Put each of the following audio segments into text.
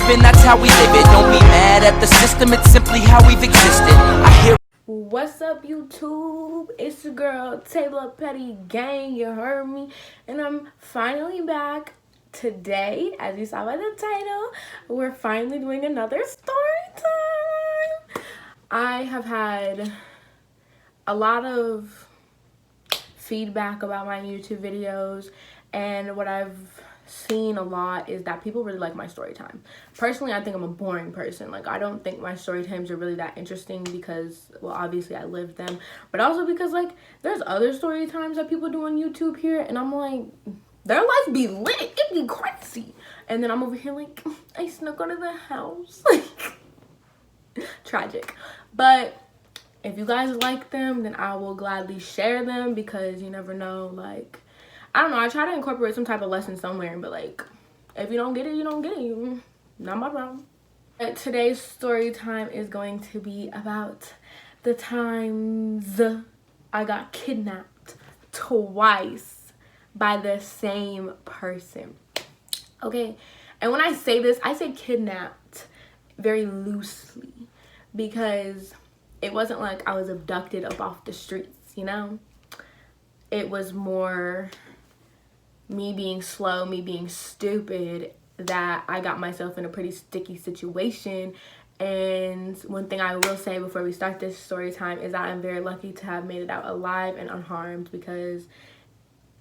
given, that's how we live it. Don't be mad at the system, it's simply how we've existed. I hear. What's up, YouTube? It's your girl Taylor Petty Gang, you heard me, and I'm finally back today. As you saw by the title, we're finally doing another story time. I have had a lot of feedback about my YouTube videos, and what I've seen a lot is that people really like my story time. Personally, I think I'm a boring person. Like, I don't think my story times are really that interesting because, well, obviously I lived them, but also because, like, there's other story times that people do on YouTube here, and I'm like, their life be lit, it be crazy, and then I'm over here like, I snuck out of the house. Like, tragic. But if you guys like them, then I will gladly share them, because you never know. Like, I don't know, I try to incorporate some type of lesson somewhere, but like, if you don't get it, you don't get it. Not my problem. But today's story time is going to be about the times I got kidnapped twice by the same person. Okay, and when I say this, I say kidnapped very loosely, because it wasn't like I was abducted up off the streets, you know? It was more me being slow, me being stupid, that I got myself in a pretty sticky situation. And one thing I will say before we start this story time is that I'm very lucky to have made it out alive and unharmed, because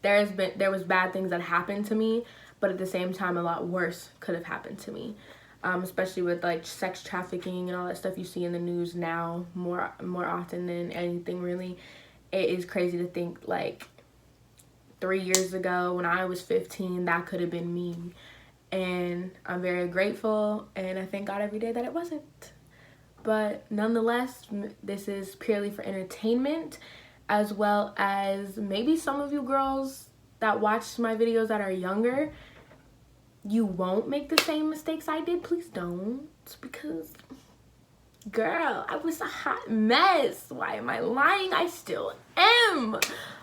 there was bad things that happened to me, but at the same time a lot worse could have happened to me. Especially with like sex trafficking and all that stuff you see in the news now more often than anything, really. It is crazy to think, like, 3 years ago when I was 15, that could have been me. And I'm very grateful, and I thank God every day that it wasn't. But nonetheless, this is purely for entertainment, as well as maybe some of you girls that watch my videos that are younger, you won't make the same mistakes I did. Please don't, because girl, I was a hot mess. Why am I lying? I still am,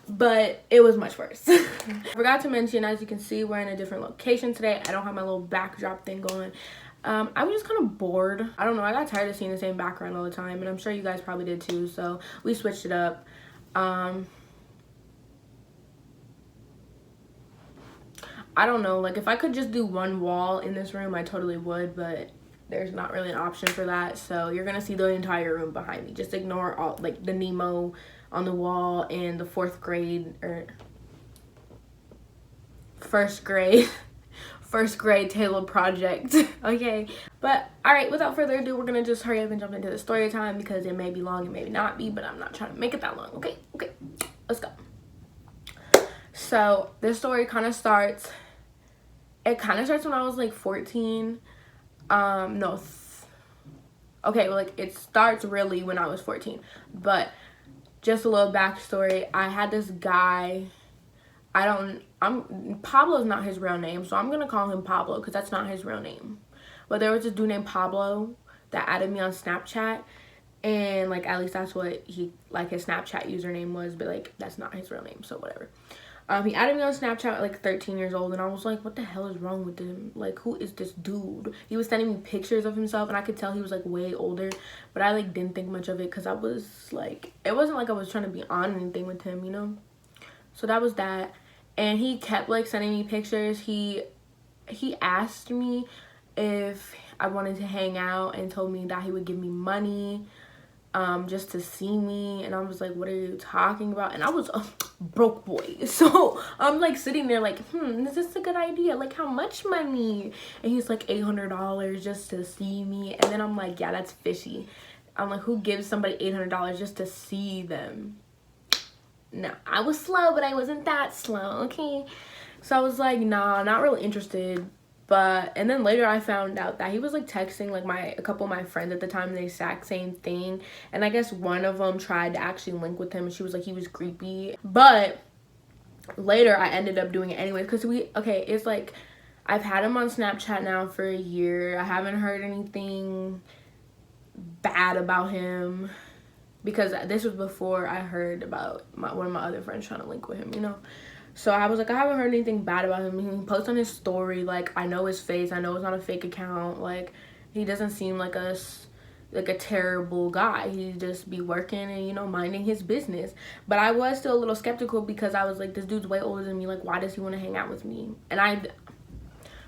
but it was much worse. I forgot to mention, as you can see, we're in a different location today. I don't have my little backdrop thing going. I was just kind of bored. I don't know, I got tired of seeing the same background all the time, and I'm sure you guys probably did too, so we switched it up. I don't know, like, if I could just do one wall in this room, I totally would, but there's not really an option for that, so you're gonna see the entire room behind me. Just ignore all, like, the Nemo on the wall and the first grade Taylor project. Okay, but all right, without further ado, we're gonna just hurry up and jump into the story time, because it may be long, it may not be, but I'm not trying to make it that long. Okay, let's go. So this story kind of starts, it kind of starts when I was like 14. Okay, well, like, it starts really when I was 14, but just a little backstory. I had this guy, Pablo's not his real name, so I'm gonna call him Pablo, because that's not his real name. But there was this dude named Pablo that added me on Snapchat, and, like, at least that's what he, like, his Snapchat username was, but, like, that's not his real name, so whatever. He added me on Snapchat at like 13 years old, and I was like, what the hell is wrong with him? Like, who is this dude? He was sending me pictures of himself, and I could tell he was like way older, but I like didn't think much of it, because I was like, it wasn't like I was trying to be on anything with him, you know? So that was that. And he kept like sending me pictures. He asked me if I wanted to hang out, and told me that he would give me money just to see me, and I was like, what are you talking about? And I was a broke boy, so I'm like sitting there like, is this a good idea? Like, how much money? And he's like, $800 just to see me. And then I'm like, yeah, that's fishy. I'm like, who gives somebody $800 just to see them? No, I was slow, but I wasn't that slow, okay? So I was like, nah, not really interested. And then later I found out that he was like texting like a couple of my friends at the time, the exact same thing. And I guess one of them tried to actually link with him, and she was like, he was creepy. But later I ended up doing it anyway, because it's like, I've had him on Snapchat now for a year. I haven't heard anything bad about him, because this was before I heard about one of my other friends trying to link with him, you know? So I was like, I haven't heard anything bad about him. He posts on his story, like, I know his face. I know it's not a fake account. Like, he doesn't seem like a terrible guy. He just be working and, you know, minding his business. But I was still a little skeptical because I was like, this dude's way older than me. Like, why does he want to hang out with me? And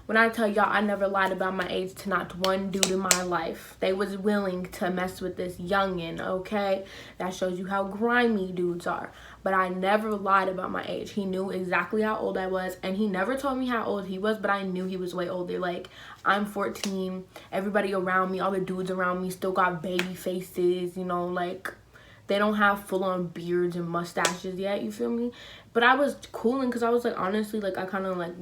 when I tell y'all, I never lied about my age to not one dude in my life. They was willing to mess with this youngin', okay? That shows you how grimy dudes are. But I never lied about my age. He knew exactly how old I was, and he never told me how old he was, but I knew he was way older. Like, I'm 14. Everybody around me, all the dudes around me still got baby faces, you know, like, they don't have full-on beards and mustaches yet, you feel me? But I was cooling because I was like, honestly, like, I kind of like,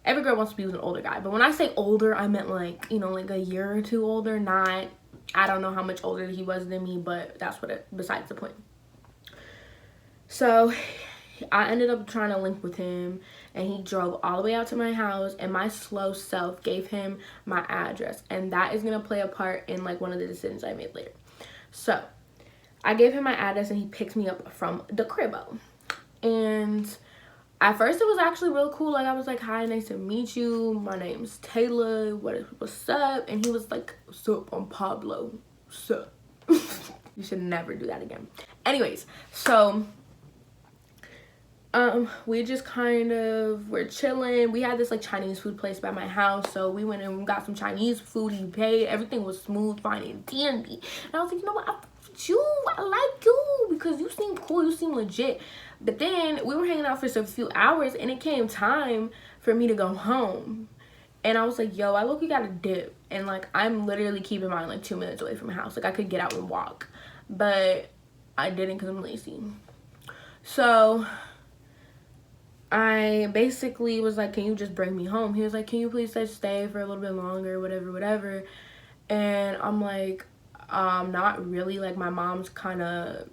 every girl wants to be with an older guy. But when I say older, I meant like, you know, like a year or two older. Not, I don't know how much older he was than me, but that's besides the point. So I ended up trying to link with him, and he drove all the way out to my house, and my slow self gave him my address. And that is going to play a part in like one of the decisions I made later. So I gave him my address, and he picked me up from the cribbo. And at first, it was actually real cool. Like, I was like, hi, nice to meet you. My name's Taylor. What's up? And he was like, what's up? I'm Pablo. What's up? You should never do that again. Anyways, so we just kind of were chilling. We had this like Chinese food place by my house, so we went and got some Chinese food. He paid. Everything was smooth, fine, and dandy. And I was like, you know what? I like you because you seem cool. You seem legit. But then we were hanging out for a few hours, and it came time for me to go home. And I was like, yo, I look, you got a dip. And like, I'm literally keeping mine like 2 minutes away from my house. Like, I could get out and walk, but I didn't because I'm lazy. So I basically was like, can you just bring me home? He was like, can you please just stay for a little bit longer, whatever. And I'm like, not really. Like, my mom's kind of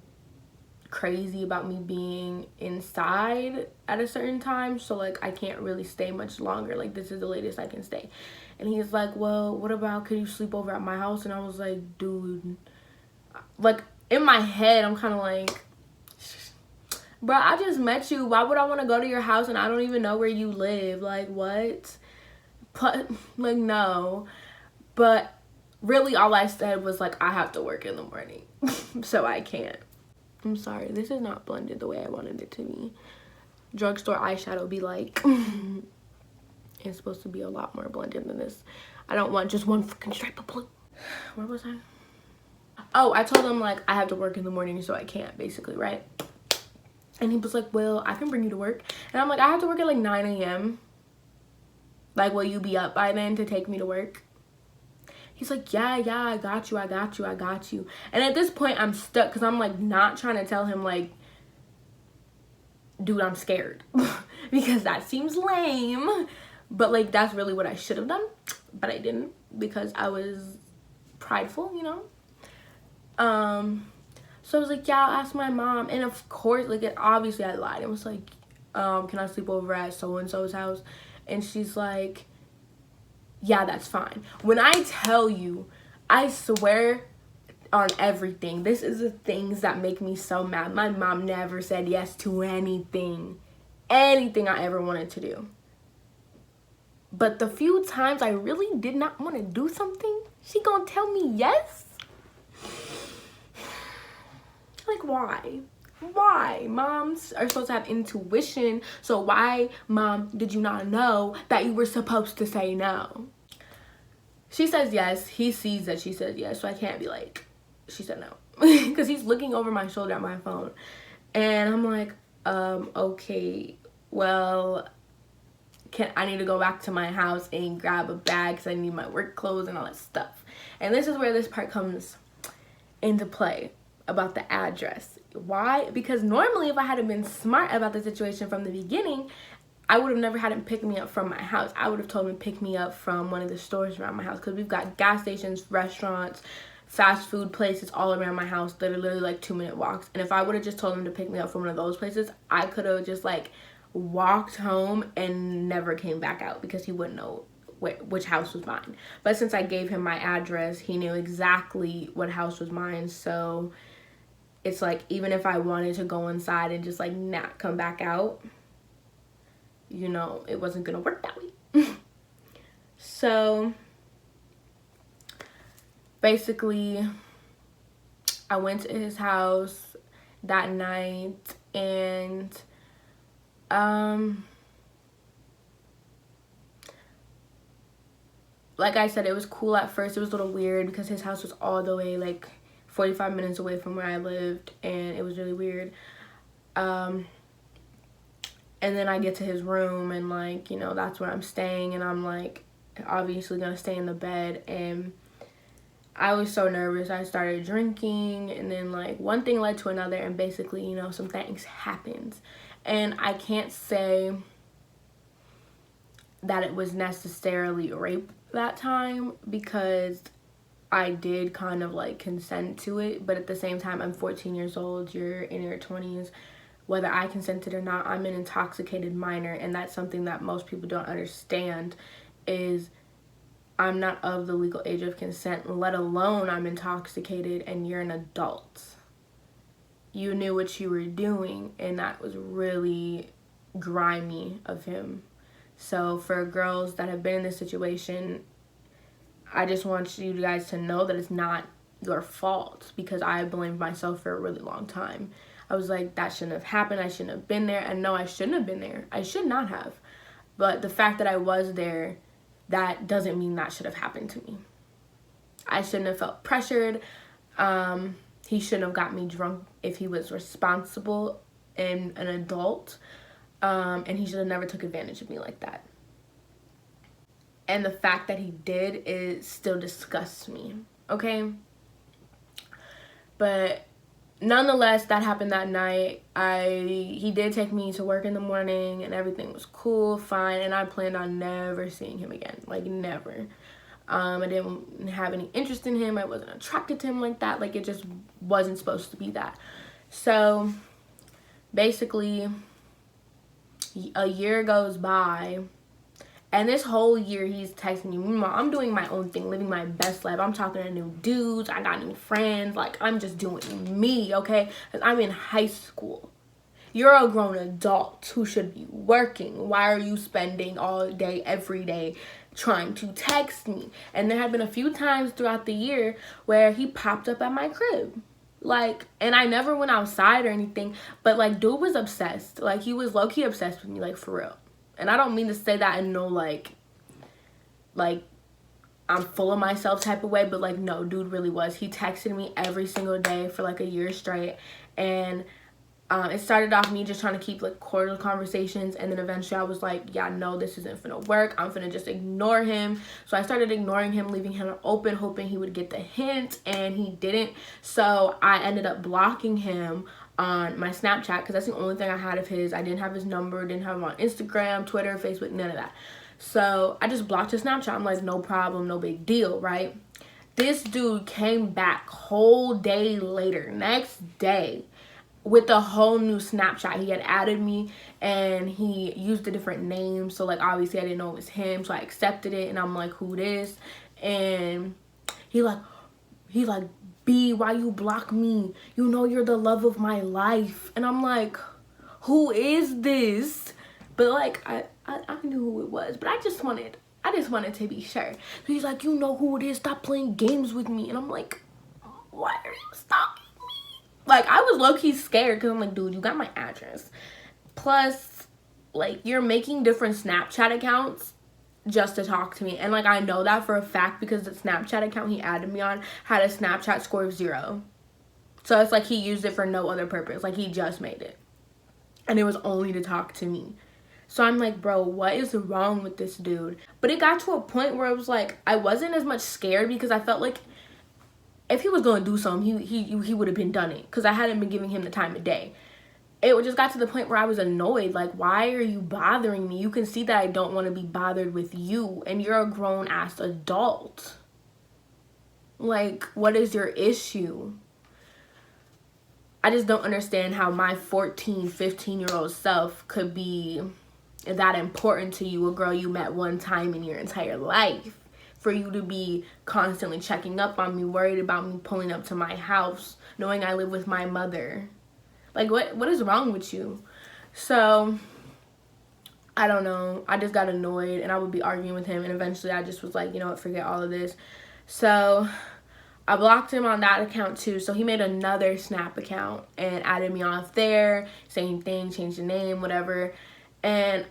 crazy about me being inside at a certain time, so like I can't really stay much longer. Like, this is the latest I can stay. And he's like, well, what about, could you sleep over at my house? And I was like, dude, like, in my head I'm kind of like, bro, I just met you. Why would I want to go to your house and I don't even know where you live? Like, what? But like, no. But really all I said was like, I have to work in the morning so I can't. I'm sorry, this is not blended the way I wanted it to be. Drugstore eyeshadow be like, it's supposed to be a lot more blended than this. I don't want just one freaking stripe of blue. Where was I? Oh, I told him like I have to work in the morning so I can't, basically, right? And he was like, well, I can bring you to work. And I'm like, I have to work at like 9 a.m. Like, will you be up by then to take me to work? He's like, yeah, I got you. And at this point, I'm stuck because I'm, like, not trying to tell him, like, dude, I'm scared. Because that seems lame. But, like, that's really what I should have done. But I didn't because I was prideful, you know? So I was like, yeah, I'll ask my mom. And, of course, like, obviously I lied. It was like, can I sleep over at so-and-so's house? And she's like, yeah, that's fine. When I tell you, I swear on everything, this is the things that make me so mad. My mom never said yes to anything I ever wanted to do. But the few times I really did not want to do something, she gonna tell me yes? Like, why? Why? Moms are supposed to have intuition, so why, mom, did you not know that you were supposed to say no? She says yes. He sees that she says yes, so I can't be like, she said no. Because he's looking over my shoulder at my phone. And I'm like, okay, well, I need to go back to my house and grab a bag because I need my work clothes and all that stuff. And this is where this part comes into play about the address. Why? Because normally if I had been smart about the situation from the beginning, I would have never had him pick me up from my house. I would have told him to pick me up from one of the stores around my house because we've got gas stations, restaurants, fast food places all around my house that are literally like 2-minute walks. And if I would have just told him to pick me up from one of those places, I could have just like walked home and never came back out because he wouldn't know which house was mine. But since I gave him my address, he knew exactly what house was mine. So it's like, even if I wanted to go inside and just like not come back out, you know, it wasn't gonna work that way. So basically, I went to his house that night, and like I said, it was cool at first. It was a little weird because his house was all the way like 45 minutes away from where I lived, and it was really weird. And then I get to his room, and like, you know, that's where I'm staying, and I'm like obviously gonna stay in the bed, and I was so nervous. I started drinking, and then like one thing led to another, and basically, you know, some things happened. And I can't say that it was necessarily rape that time, because I did kind of like consent to it, but at the same time, I'm 14 years old, you're in your 20s. Whether I consented or not, I'm an intoxicated minor, and that's something that most people don't understand, is I'm not of the legal age of consent, let alone I'm intoxicated, and you're an adult. You knew what you were doing, and that was really grimy of him. So for girls that have been in this situation, I just want you guys to know that it's not your fault, because I blamed myself for a really long time. I was like, that shouldn't have happened. I shouldn't have been there. And no, I shouldn't have been there. I should not have. But the fact that I was there, that doesn't mean that should have happened to me. I shouldn't have felt pressured. He shouldn't have got me drunk if he was responsible and an adult. And he should have never took advantage of me like that. And the fact that he did, it still disgusts me, okay? But nonetheless, that happened that night. He did take me to work in the morning, and everything was cool, fine, and I planned on never seeing him again, like never. I didn't have any interest in him. I wasn't attracted to him like that. Like, it just wasn't supposed to be that. So basically, a year goes by, and this whole year he's texting me, Mom, I'm doing my own thing, living my best life. I'm talking to new dudes. I got new friends. Like, I'm just doing me, okay? Because I'm in high school. You're a grown adult who should be working. Why are you spending all day, every day, trying to text me? And there have been a few times throughout the year where he popped up at my crib. Like, and I never went outside or anything, but like, dude was obsessed. Like, he was low-key obsessed with me, like, for real. And I don't mean to say that in no, like I'm full of myself type of way, but like, no, dude really was. He texted me every single day for like a year straight, and it started off me just trying to keep like cordial conversations, and then eventually I was like, yeah, no, this isn't finna work. I'm finna just ignore him. So I started ignoring him, leaving him open, hoping he would get the hint, and he didn't. So I ended up blocking him on my Snapchat, because that's the only thing I had of his. I didn't have his number, didn't have him on Instagram, Twitter, Facebook, none of that. So I just blocked his Snapchat. I'm like, no problem, no big deal, right? This dude came back whole day later, next day, with a whole new Snapchat. He had added me, and he used a different name. So like, obviously I didn't know it was him, so I accepted it, and I'm like, who this? And he like, B, why you block me? You know you're the love of my life. And I'm like, who is this? But like, I knew who it was, but I just wanted to be sure. So he's like, you know who it is, stop playing games with me. And I'm like, why are you stalking me? Like, I was low-key scared, because I'm like, dude, you got my address. Plus, like, you're making different Snapchat accounts just to talk to me. And like, I know that for a fact, because the Snapchat account he added me on had a Snapchat score of 0. So it's like he used it for no other purpose. Like, he just made it, and it was only to talk to me. So I'm like, bro, what is wrong with this dude? But it got to a point where it was like, I wasn't as much scared, because I felt like if he was going to do something, he would have been done it, because I hadn't been giving him the time of day. It just got to the point where I was annoyed. Like, why are you bothering me? You can see that I don't want to be bothered with you, and you're a grown-ass adult. Like, what is your issue? I just don't understand how my 14, 15-year-old self could be that important to you, a girl you met one time in your entire life, for you to be constantly checking up on me, worried about me pulling up to my house, knowing I live with my mother. Like, what is wrong with you? So I don't know. I just got annoyed and I would be arguing with him. And eventually I just was like, you know what, forget all of this. So I blocked him on that account too. So he made another Snap account and added me off there. Same thing, changed the name, whatever. And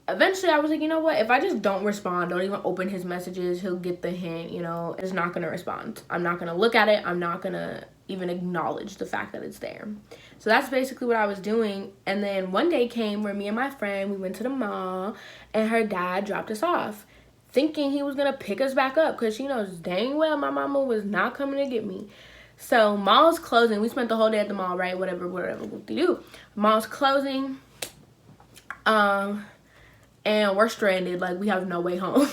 eventually I was like, you know what? If I just don't respond, don't even open his messages, he'll get the hint, you know. It's not going to respond. I'm not going to look at it. I'm not going to even acknowledge the fact that it's there. So that's basically what I was doing. And then one day came where me and my friend, we went to the mall and her dad dropped us off, thinking he was going to pick us back up because she knows dang well my mama was not coming to get me. So mall's closing. We spent the whole day at the mall, right? Whatever we do. Mall's closing. And we're stranded, like we have no way home.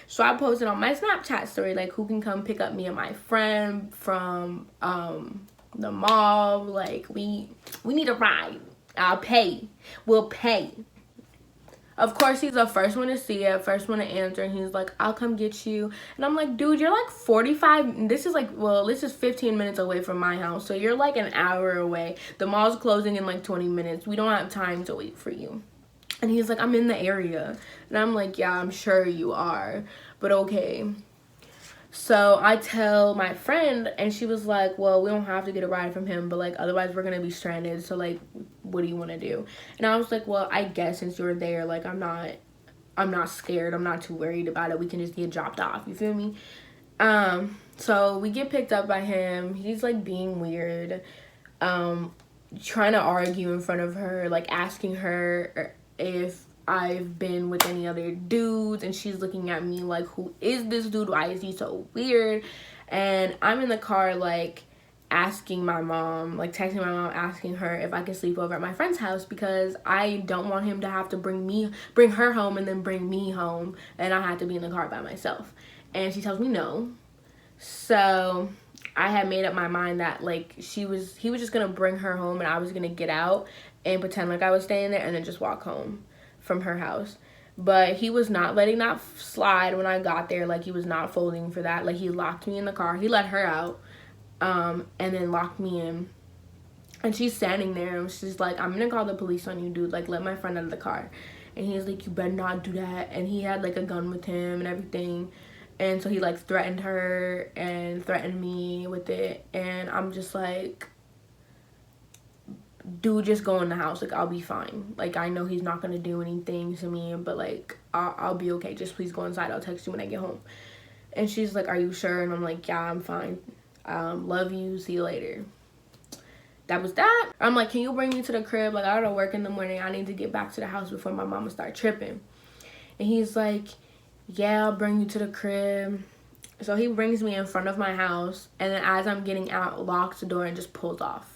So I posted on my Snapchat story, like, who can come pick up me and my friend from the mall? Like, we need a ride. I'll pay. We'll pay. Of course, he's the first one to see it, first one to answer, and he's like, I'll come get you. And I'm like, dude, you're like 45, this is 15 minutes away from my house, so you're like an hour away. The mall's closing in like 20 minutes. We don't have time to wait for you. And he's like, I'm in the area. And I'm like, yeah, I'm sure you are, but okay. So I tell my friend, and she was like, well, we don't have to get a ride from him, but like otherwise we're gonna be stranded, so like what do you want to do? And I was like, well, I guess since you're there, like I'm not scared, I'm not too worried about it, we can just get dropped off, you feel me? So we get picked up by him. He's like being weird, trying to argue in front of her, like asking her if I've been with any other dudes, and she's looking at me like, who is this dude? Why is he so weird? And I'm in the car like asking my mom, like texting my mom, asking her if I could sleep over at my friend's house because I don't want him to have to bring her home and then bring me home, and I had to be in the car by myself. And she tells me no. So I had made up my mind that like he was just gonna bring her home and I was gonna get out and pretend like I was staying there and then just walk home from her house. But he was not letting that slide when I got there. Like, he was not folding for that. Like, he locked me in the car. He let her out, and then locked me in. And she's standing there, and she's like, I'm gonna call the police on you, dude. Like, let my friend out of the car. And he's like, you better not do that. And he had, like, a gun with him and everything. And so he, like, threatened her and threatened me with it. And I'm just like, dude, just go in the house. Like, I'll be fine. Like, I know he's not gonna do anything to me, but like I'll be okay. Just please go inside. I'll text you when I get home. And she's like, are you sure? And I'm like, yeah, I'm fine. Love you, see you later. That was that. I'm like, can you bring me to the crib? Like, I gotta work in the morning. I need to get back to the house before my mama start tripping. And he's like, yeah, I'll bring you to the crib. So he brings me in front of my house, and then as I'm getting out, locks the door and just pulls off.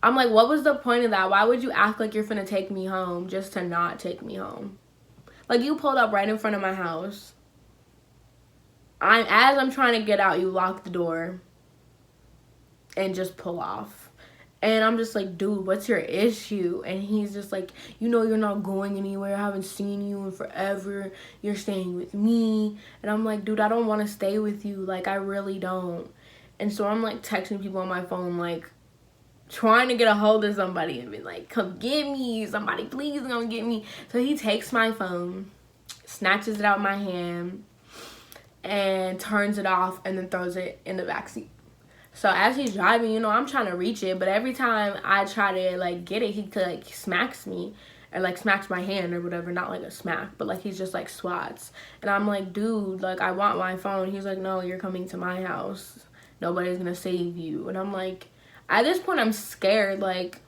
I'm like, what was the point of that? Why would you act like you're finna take me home just to not take me home? Like, you pulled up right in front of my house. As I'm trying to get out, you lock the door and just pull off. And I'm just like, dude, what's your issue? And he's just like, you know, you're not going anywhere. I haven't seen you in forever. You're staying with me. And I'm like, dude, I don't want to stay with you. Like, I really don't. And so I'm like texting people on my phone, like, trying to get a hold of somebody and be like, come get me, somebody please come get me. So he takes my phone, snatches it out of my hand, and turns it off and then throws it in the backseat. So as he's driving, you know, I'm trying to reach it, but every time I try to like get it, he like smacks me or like smacks my hand or whatever. Not like a smack, but like he's just like swats. And I'm like, dude, like I want my phone. He's like, no, you're coming to my house. Nobody's gonna save you. And I'm like, at this point, I'm scared. Like,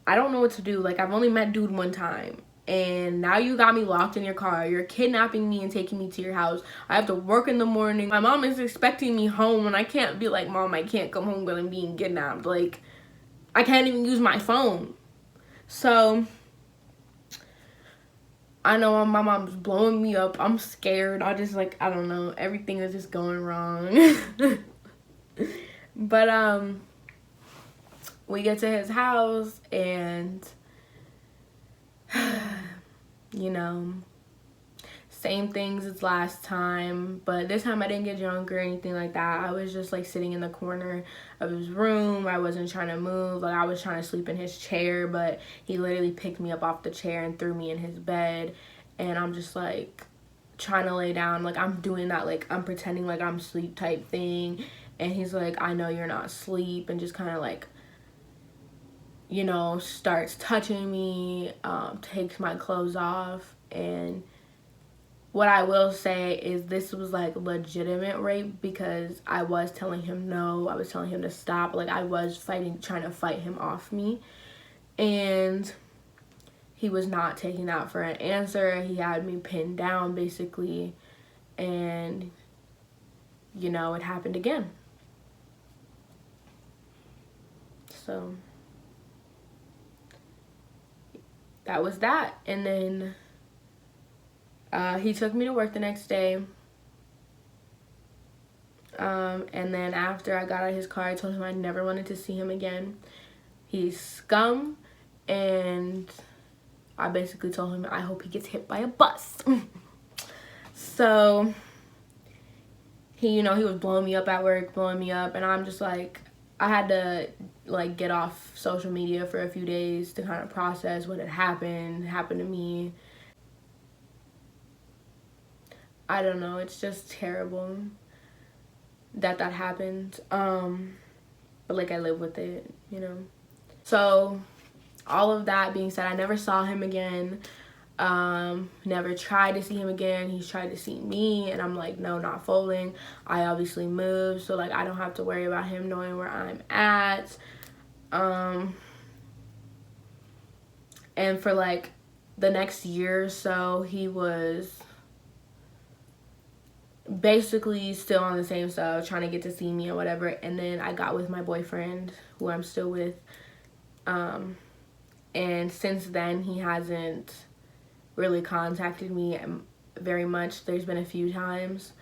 I don't know what to do. Like, I've only met dude one time. And now you got me locked in your car. You're kidnapping me and taking me to your house. I have to work in the morning. My mom is expecting me home. And I can't be like, Mom, I can't come home because I'm being kidnapped. Like, I can't even use my phone. So, I know my mom's blowing me up. I'm scared. I just, like, I don't know. Everything is just going wrong. But, we get to his house and, you know, same things as last time, but this time I didn't get drunk or anything like that. I was just like sitting in the corner of his room. I wasn't trying to move. Like, I was trying to sleep in his chair, but he literally picked me up off the chair and threw me in his bed. And I'm just like trying to lay down. Like, I'm doing that, like, I'm pretending like I'm asleep type thing. And he's like, I know you're not asleep, and just kind of like, you know, starts touching me, takes my clothes off. And what I will say is this was like legitimate rape, because I was telling him no, I was telling him to stop, like I was trying to fight him off me, and he was not taking that for an answer. He had me pinned down basically, and you know, it happened again. So that was that. And then he took me to work the next day. And then after I got out of his car, I told him I never wanted to see him again. He's scum. And I basically told him I hope he gets hit by a bus. So he, you know, he was blowing me up at work, blowing me up. And I'm just like, I had to like get off social media for a few days to kind of process what had happened to me. I don't know, it's just terrible that happened. But like, I live with it, you know. So all of that being said, I never saw him again. Never tried to see him again. He's tried to see me, and I'm like, no, not folding. I obviously moved, so like I don't have to worry about him knowing where I'm at. And for like the next year or so, he was basically still on the same stuff, trying to get to see me or whatever. And then I got with my boyfriend, who I'm still with. And since then, he hasn't really contacted me very much. There's been a few times.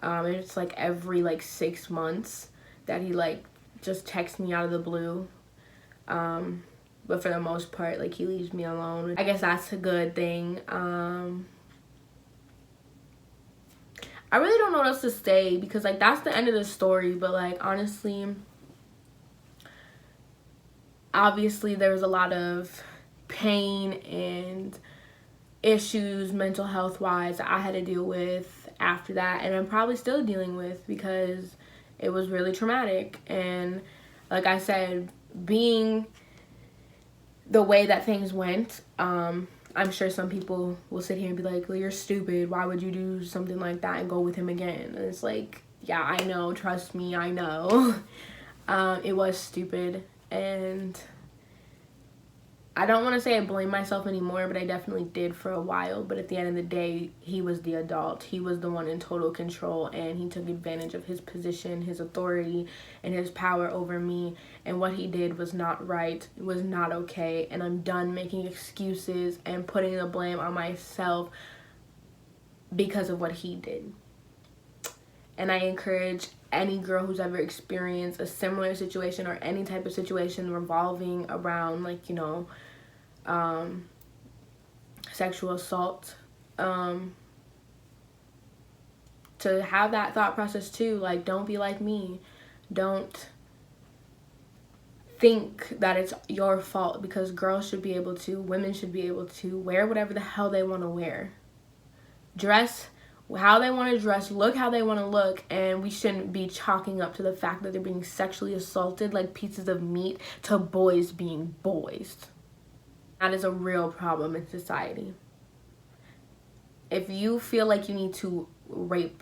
It's like every like 6 months that he like just texts me out of the blue. But for the most part, like, he leaves me alone. I guess that's a good thing. I really don't know what else to say, because like that's the end of the story. But like, honestly, obviously there was a lot of pain and issues mental health wise I had to deal with after that, and I'm probably still dealing with, because it was really traumatic. And like I said, being the way that things went, I'm sure some people will sit here and be like, well, you're stupid, why would you do something like that and go with him again? And it's like, yeah, I know, trust me, I know. It was stupid, and I don't want to say I blame myself anymore, but I definitely did for a while. But at the end of the day, he was the adult. He was the one in total control, and he took advantage of his position, his authority, and his power over me. And what he did was not right. It was not okay. And I'm done making excuses and putting the blame on myself because of what he did. And I encourage any girl who's ever experienced a similar situation, or any type of situation revolving around, like, you know, sexual assault, to have that thought process too. Like, don't be like me. Don't think that it's your fault, because girls should be able to, women should be able to wear whatever the hell they want to wear, dress how they want to dress, look how they want to look, and we shouldn't be chalking up to the fact that they're being sexually assaulted like pieces of meat to boys being boys. That is a real problem in society. If you feel like you need to rape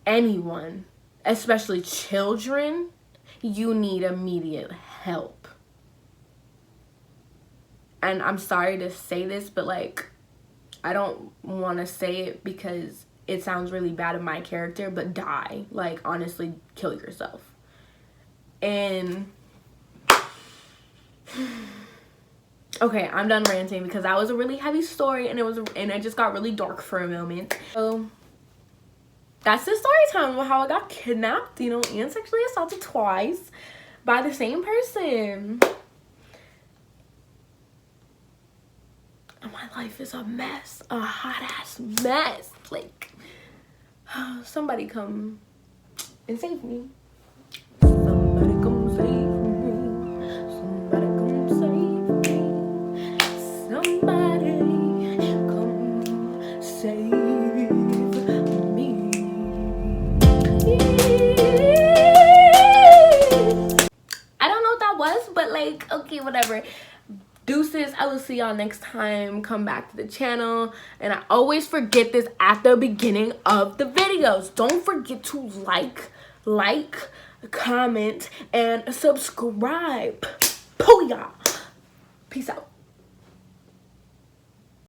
anyone, especially children, you need immediate help. And I'm sorry to say this, but like, I don't want to say it because it sounds really bad of my character, but die. Like, honestly, kill yourself. And okay, I'm done ranting, because that was a really heavy story, and it just got really dark for a moment. So that's the story time of how I got kidnapped, you know, and sexually assaulted twice by the same person. and my life is a mess, a hot ass mess. Like, somebody come and save me. Somebody come save me. Somebody come save me. Somebody come save me. I don't know what that was, but like, okay, whatever. Deuces, I will see y'all next time. Come back to the channel. And I always forget this at the beginning of the videos. Don't forget to like, comment, and subscribe. Booyah. Peace out.